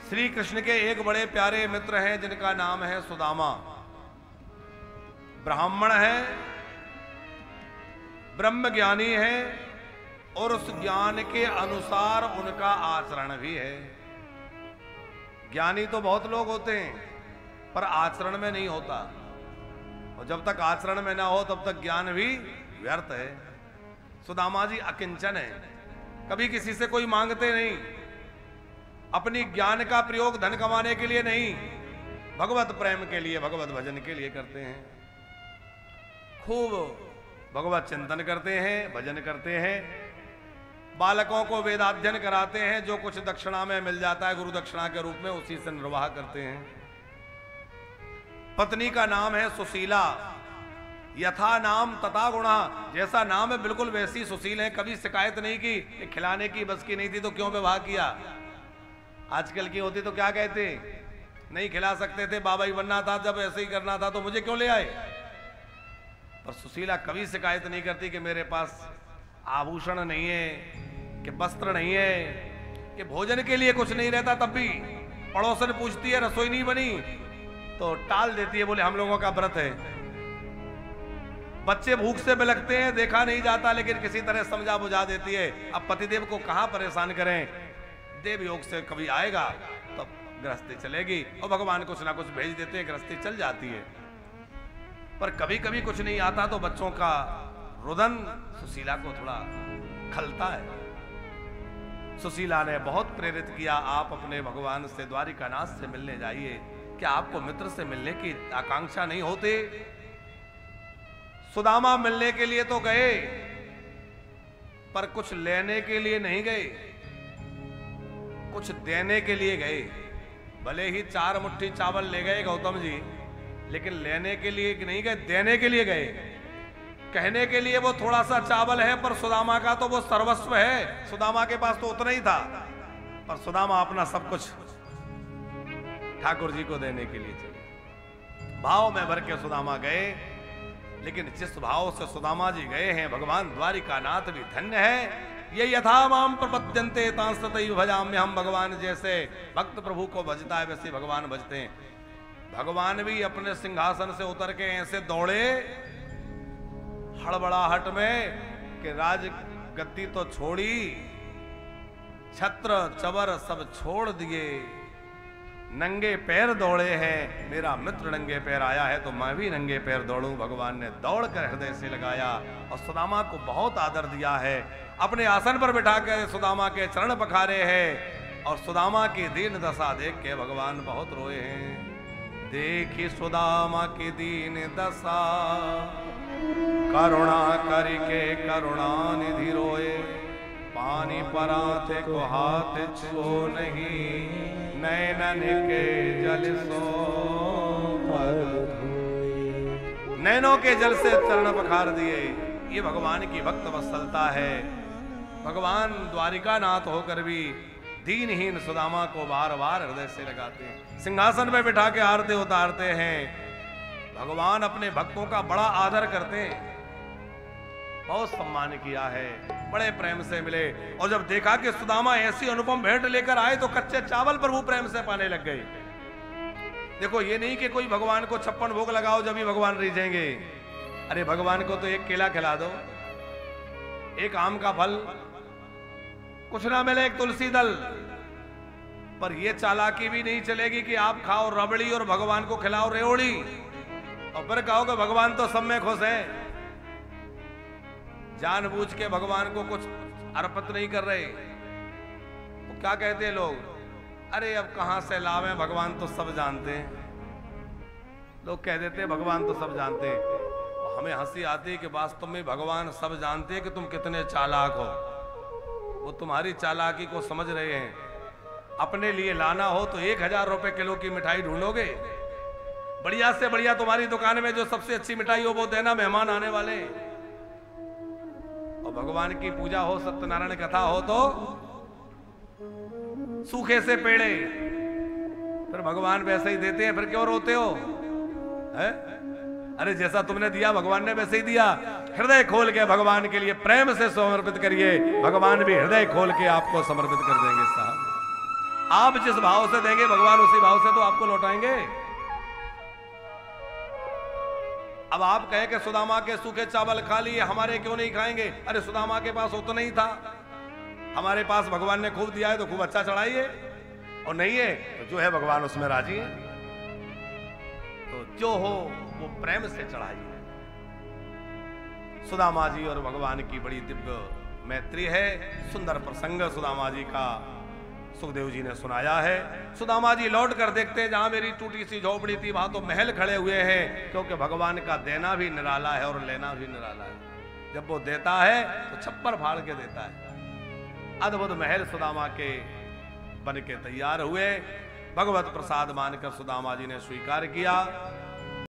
श्री कृष्ण के एक बड़े प्यारे मित्र हैं जिनका नाम है सुदामा। ब्राह्मण है, ब्रह्म ज्ञानी है और उस ज्ञान के अनुसार उनका आचरण भी है। ज्ञानी तो बहुत लोग होते हैं पर आचरण में नहीं होता, और जब तक आचरण में ना हो तब तक ज्ञान भी व्यर्थ है। सुदामा जी अकिंचन है, कभी किसी से कोई मांगते नहीं, अपनी ज्ञान का प्रयोग धन कमाने के लिए नहीं, भगवत प्रेम के लिए, भगवत भजन के लिए करते हैं। खूब भगवत चिंतन करते हैं, भजन करते हैं, बालकों को वेदाध्ययन कराते हैं, जो कुछ दक्षिणा में मिल जाता है गुरु दक्षिणा के रूप में उसी से निर्वाह करते हैं। पत्नी का नाम है सुशीला, यथा नाम तथा गुणा, जैसा नाम है बिल्कुल वैसी सुशील है। कभी शिकायत नहीं की, खिलाने की बस की नहीं थी तो क्यों विवाह किया। आजकल की होती तो क्या कहते, नहीं खिला सकते थे, बाबा ही बनना था, जब ऐसे ही करना था तो मुझे क्यों ले आए। पर सुशीला कभी शिकायत नहीं करती कि मेरे पास आभूषण नहीं है, कि वस्त्र नहीं है, कि भोजन के लिए कुछ नहीं रहता। तब भी पड़ोसन पूछती है रसोई नहीं बनी तो टाल देती है, बोले हम लोगों का व्रत है। बच्चे भूख से बिलखते हैं, देखा नहीं जाता, लेकिन किसी तरह समझा बुझा देती है। अब पतिदेव को कहां परेशान करें, देव योग से कभी आएगा तो गृहस्थी चलेगी, और भगवान कुछ ना कुछ भेज देते हैं, गृहस्थी चल जाती है। पर कभी कभी कुछ नहीं आता तो बच्चों का रुदन सुशीला को थोड़ा खलता है। सुशीला ने बहुत प्रेरित किया, आप अपने भगवान से द्वारिकानाथ से मिलने जाइए। क्या आपको मित्र से मिलने की आकांक्षा नहीं होती। सुदामा मिलने के लिए तो गए पर कुछ लेने के लिए नहीं गए, कुछ देने के लिए गए। भले ही 4 मुट्ठी चावल ले गए गौतम जी, लेकिन लेने के लिए नहीं गए, देने के लिए गए। कहने के लिए वो थोड़ा सा चावल है, पर सुदामा का तो वो सर्वस्व है। सुदामा के पास तो उतना ही था, पर सुदामा अपना सब कुछ ठाकुर जी को देने के लिए चले। भाव में भर के सुदामा गए, लेकिन जिस भाव से सुदामा जी गए हैं, भगवान द्वारिकानाथ भी धन्य है। ये यथा माम प्रपद्यन्ते तांस्ततैव भजाम्य, हम भगवान जैसे भक्त प्रभु को भजता है वैसे भगवान भजते हैं। भगवान भी अपने सिंहासन से उतर के ऐसे दौड़े हड़बड़ाहट में कि राज गद्दी तो छोड़ी, छत्र चवर सब छोड़ दिए, नंगे पैर दौड़े हैं। मेरा मित्र नंगे पैर आया है तो मैं भी नंगे पैर दौड़ूं। भगवान ने दौड़ कर हृदय से लगाया और सुदामा को बहुत आदर दिया है। अपने आसन पर बिठा कर सुदामा के चरण पखारे हैं, और सुदामा की दीन दशा देख के भगवान बहुत रोए हैं। देखी सुदामा की दीन दशा, करुणा करके करुणा निधि रोए, पानी पराथे को हाथ छो नहीं, नैनन के जल सो पग धोए। नैनों के जल से चरण पखार दिए। ये भगवान की भक्त वत्सलता है। भगवान द्वारिकानाथ होकर भी दीनहीन सुदामा को बार बार हृदय से लगाते हैं, सिंहासन में बिठा के आरते उतारते हैं। भगवान अपने भक्तों का बड़ा आदर करते हैं, बहुत सम्मान किया है, बड़े प्रेम से मिले। और जब देखा कि सुदामा ऐसी अनुपम भेंट लेकर आए तो कच्चे चावल प्रभु प्रेम से पाने लग गए। देखो ये नहीं कि कोई भगवान को 56 भोग लगाओ जब भी भगवान रीझेंगे। अरे भगवान को तो एक केला खिला दो, एक आम का फल, कुछ ना मिले एक तुलसी दल, पर ये चालाकी भी नहीं चलेगी कि आप खाओ रबड़ी और भगवान को खिलाओ रेवड़ी, और फिर कहो कि भगवान तो सब में खुश है। जानबूझ के भगवान को कुछ अर्पित नहीं कर रहे। तो क्या कहते हैं लोग, अरे अब कहां से लावे, भगवान तो सब जानते हैं। लोग कह देते हैं भगवान तो सब जानते हैं। हमें हंसी आती है कि वास्तव में भगवान सब जानते हैं कि तुम कितने चालाक हो। वो तुम्हारी चालाकी को समझ रहे हैं। अपने लिए लाना हो तो 1000 रुपए किलो की मिठाई ढूंढोगे, बढ़िया से बढ़िया तुम्हारी दुकान में जो सबसे अच्छी मिठाई हो वो देना, मेहमान आने वाले। और भगवान की पूजा हो, सत्यनारायण कथा हो तो सूखे से पेड़े, फिर भगवान वैसे ही देते हैं, फिर क्यों रोते हो है? अरे जैसा तुमने दिया भगवान ने वैसे ही दिया। हृदय खोल के भगवान के लिए प्रेम से समर्पित करिए, भगवान भी हृदय खोल के आपको समर्पित कर देंगे साहब। आप जिस भाव से देंगे भगवान उसी भाव से तो आपको लौटाएंगे। अब आप कहें कि सुदामा के सूखे चावल खा लिए, हमारे क्यों नहीं खाएंगे? अरे सुदामा के पास उतना ही था, हमारे पास भगवान ने खूब दिया है तो खूब अच्छा चढ़ाइए, और नहीं है तो जो है भगवान उसमें राजी है, तो जो हो वो प्रेम से चढ़ाइए। सुदामा जी और भगवान की बड़ी दिव्य मैत्री है। सुंदर प्रसंग सुदामा जी का सुखदेव जी ने सुनाया है। सुदामा जी लौट कर देखते हैं जहां मेरी टूटी सी झोपड़ी थी वहां तो महल खड़े हुए हैं, क्योंकि भगवान का देना भी निराला है और लेना भी निराला है। जब वो देता है तो छप्पर फाड़ के देता है। अद्भुत महल सुदामा के बन के तैयार हुए। भगवत प्रसाद मानकर सुदामा जी ने स्वीकार किया।